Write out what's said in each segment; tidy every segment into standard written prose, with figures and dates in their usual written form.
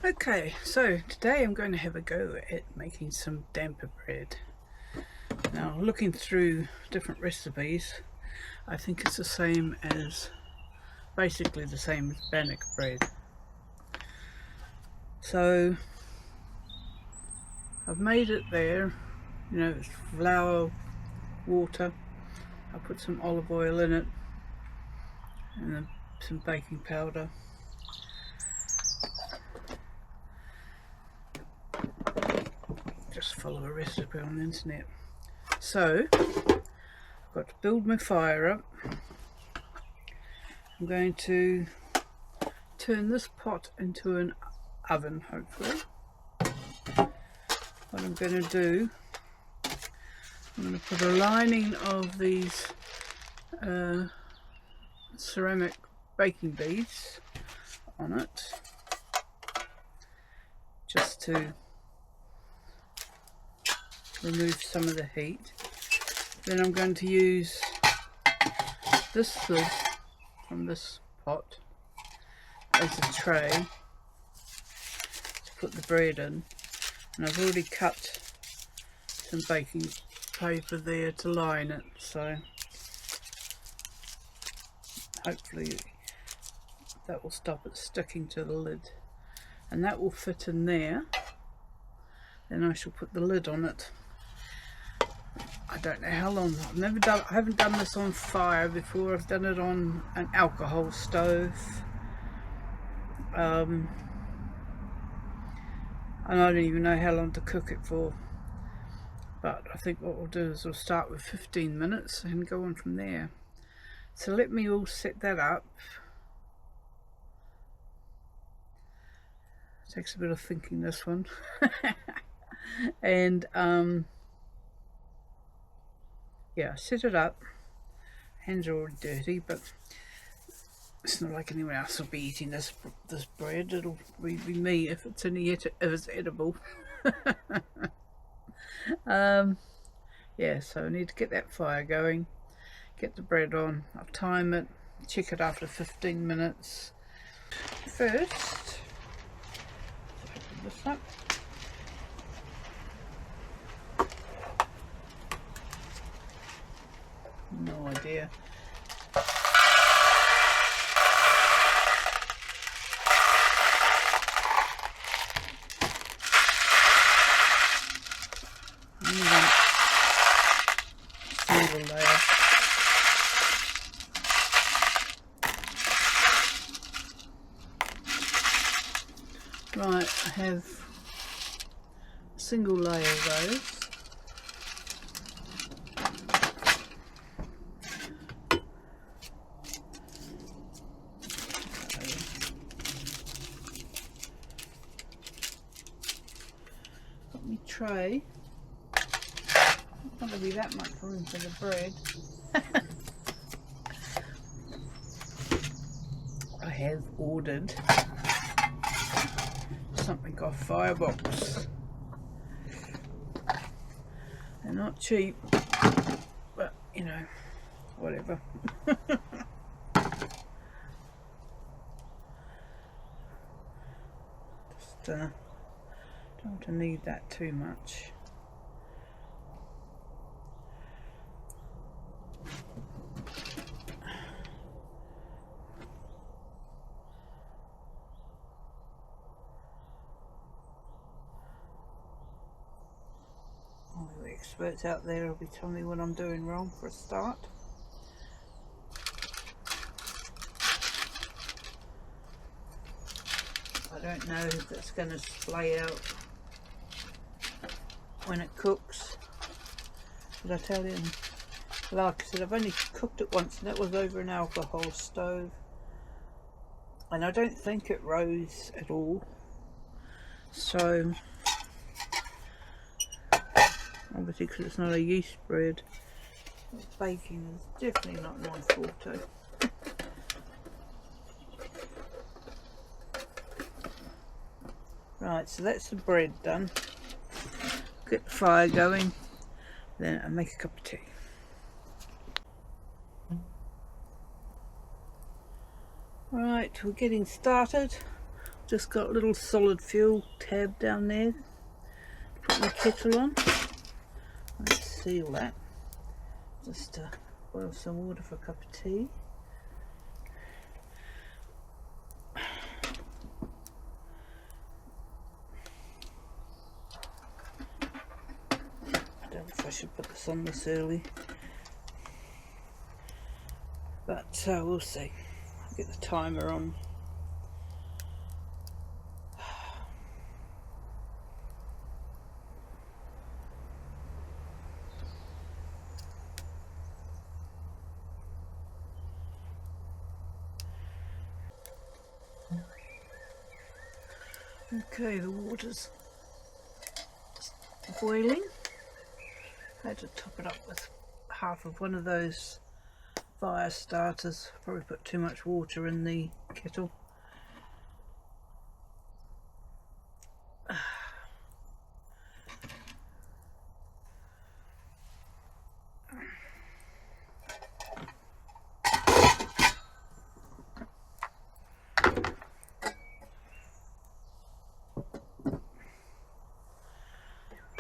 Okay, so today I'm going to have a go at making some damper bread. Now, looking through different recipes, I think it's basically the same as bannock bread. So I've made it there, it's flour, water. I put some olive oil in it and then some baking powder. Just follow a recipe on the internet. So I've got to build my fire up. I'm going to turn this pot into an oven, hopefully. What I'm going to do, I'm going to put a lining of these ceramic baking beads on it, just to remove some of the heat. Then I'm going to use this lid from this pot as a tray to put the bread in, and I've already cut some baking paper there to line it, so hopefully that will stop it sticking to the lid, and that will fit in there. Then I shall put the lid on it. I don't know how long. I haven't done this on fire before. I've done it on an alcohol stove. And I don't even know how long to cook it for. But I think what we'll do is we'll start with 15 minutes and go on from there. So let me all set that up. It takes a bit of thinking, this one. And yeah, set it up. Hands are all dirty, but it's not like anyone else will be eating this bread. It'll be me if it's edible. Yeah, so I need to get that fire going, get the bread on. I'll time it, check it after 15 minutes. First, open this up. No idea. Single layer. Right, I have a single layer of those. Tray. Not going to be that much room for the bread. I have ordered something off Firebox. They're not cheap, but whatever. Just don't want to knead that too much. All the experts out there will be telling me what I'm doing wrong for a start. I don't know if it's going to splay out when it cooks, but I tell you, like I said, I've only cooked it once, and that was over an alcohol stove, and I don't think it rose at all. So obviously, because it's not a yeast bread, baking is definitely not my forte. Right, so that's the bread done. Get the fire going, then I make a cup of tea. Right, we're getting started. Just got a little solid fuel tab down there. Put my kettle on. Let's seal that. Just boil some water for a cup of tea. I don't know if I should put this on this early, but we'll see. I'll get the timer on. Okay, the water's boiling. I had to top it up with half of one of those fire starters. Probably put too much water in the kettle.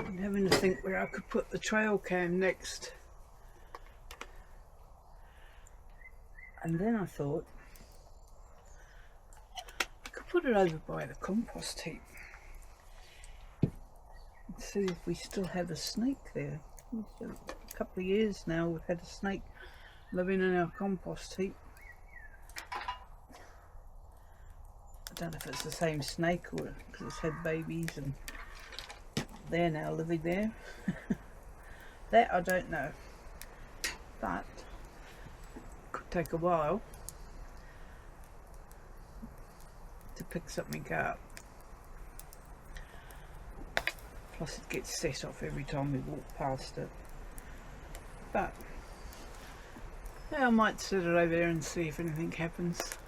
I'm having to think where I could put the trail cam next. And then I thought I could put it over by the compost heap and see if we still have a snake there. A couple of years now we've had a snake living in our compost heap. I don't know if it's the same snake or because it's had babies and they're now living there. That I don't know, but could take a while to pick something up. Plus it gets set off every time we walk past it. But yeah, I might set it over there and see if anything happens.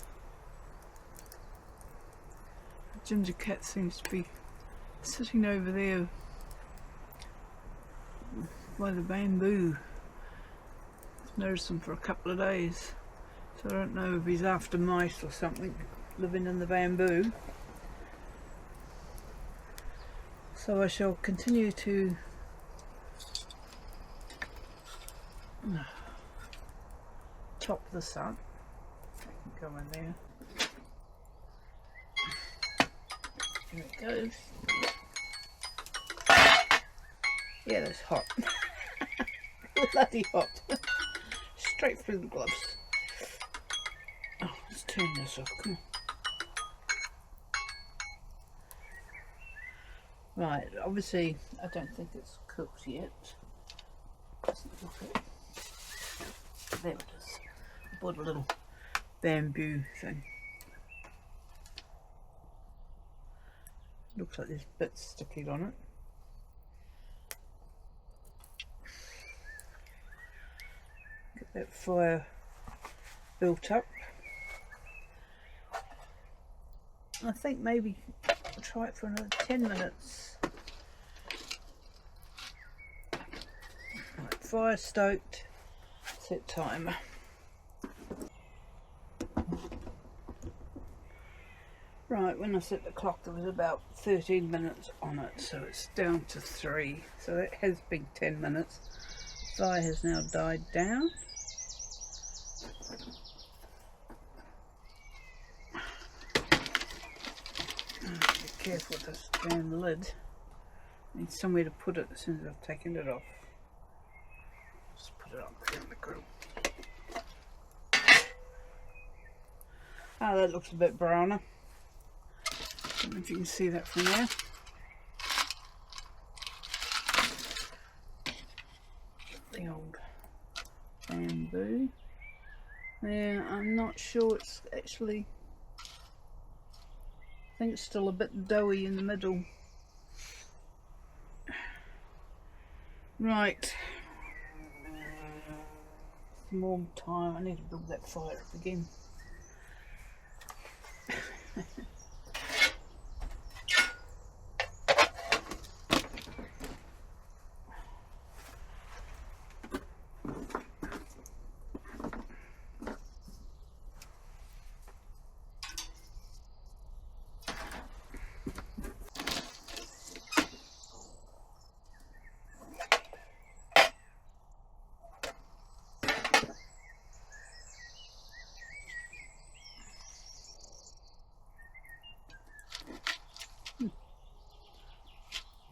The ginger cat seems to be sitting over there by the bamboo. I've noticed him for a couple of days, so I don't know if he's after mice or something living in the bamboo. So I shall continue to chop this up. I can go in there. Here it goes. Yeah, that's hot. Bloody hot. Straight through the gloves. Oh, let's turn this off. Come on. Right, obviously I don't think it's cooked yet. Doesn't look it. There it is. I bought a little bamboo thing. Looks like there's bits sticking on it. Get that fire built up. I think maybe I'll try it for another 10 minutes. Right, fire stoked, set timer. Right, when I set the clock there was about 13 minutes on it, so it's down to 3. So it has been 10 minutes. Fire has now died down. Be careful with this damn lid. Need somewhere to put it as soon as I've taken it off. Just put it up there on the grill. Ah, that looks a bit browner. I don't know if you can see that from there. The old bamboo. Yeah, I'm not sure it's actually, I think it's still a bit doughy in the middle. Right. Some more time. I need to build that fire up again.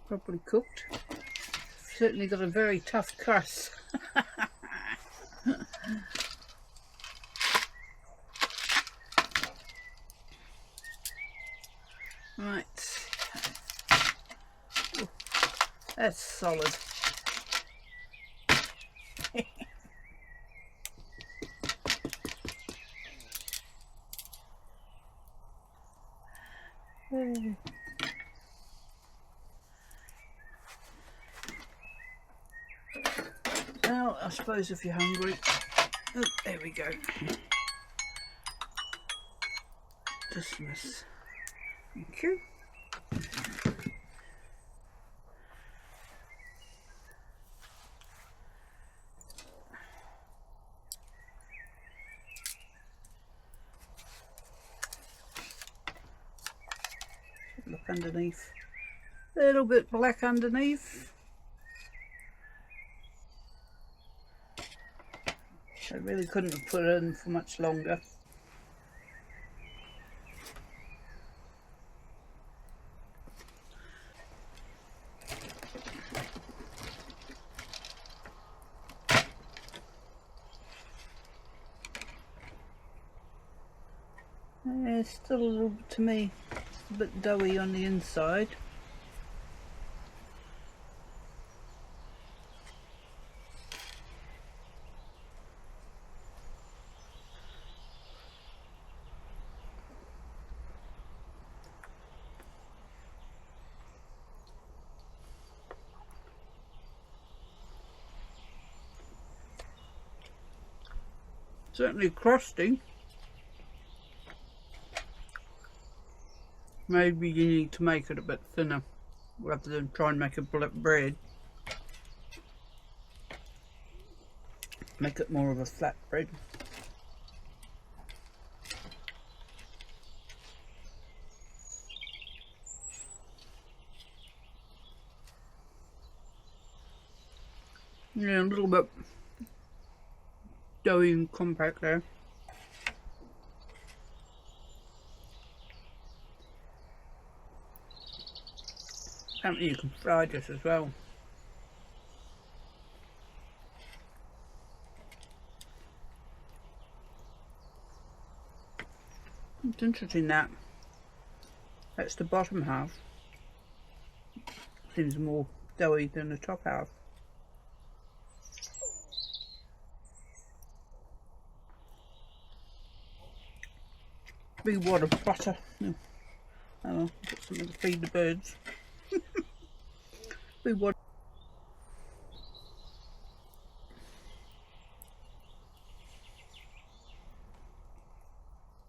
properly cooked. Certainly got a very tough crust. Right. Oh, that's solid. Well, I suppose if you're hungry, oh, there we go. Dismiss. Thank you. Look underneath. A little bit black underneath. I really couldn't have put it in for much longer. Yeah, it's still a little, to me, a bit doughy on the inside. Certainly crusty. Maybe you need to make it a bit thinner rather than try and make a bread. Make it more of a flat bread. Yeah, a little bit doughy and compact there. Apparently you can fry this as well. It's interesting that that's the bottom half. Seems more doughy than the top half. Big wad of butter. Oh, well, got something to feed the birds. Big wad.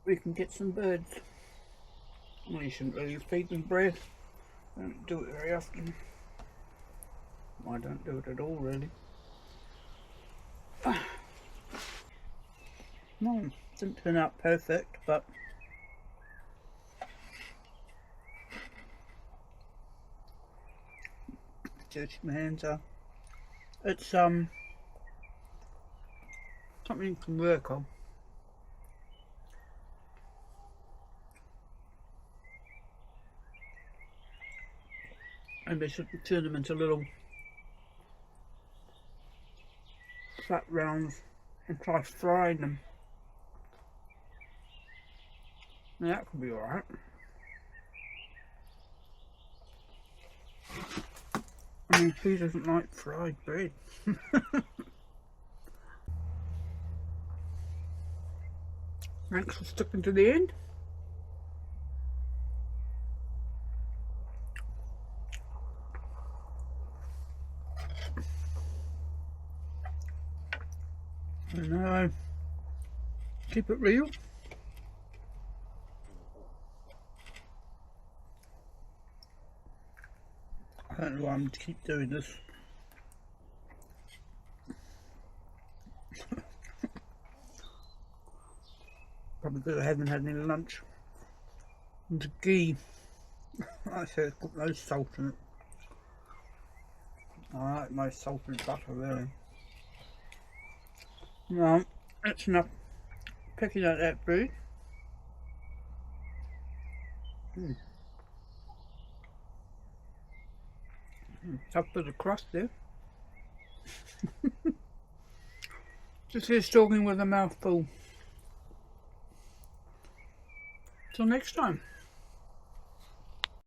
We can get some birds. Well, you shouldn't really feed them bread. I don't do it very often. I don't do it at all, really. No, didn't turn out perfect, but dirty my hands are. It's something you can work on. Maybe I should turn them into little flat rounds and try frying them. Now that could be alright. I mean, who doesn't like fried bread? Thanks for sticking to the end. And now keep it real. I don't know why I'm going to keep doing this. Probably because I haven't had any lunch. And the ghee, like I said, put no salt in it. I like my salted butter, really. Well, that's enough picking out that bread. Tough bit of crust there. Just here stalking with a mouthful. Till next time.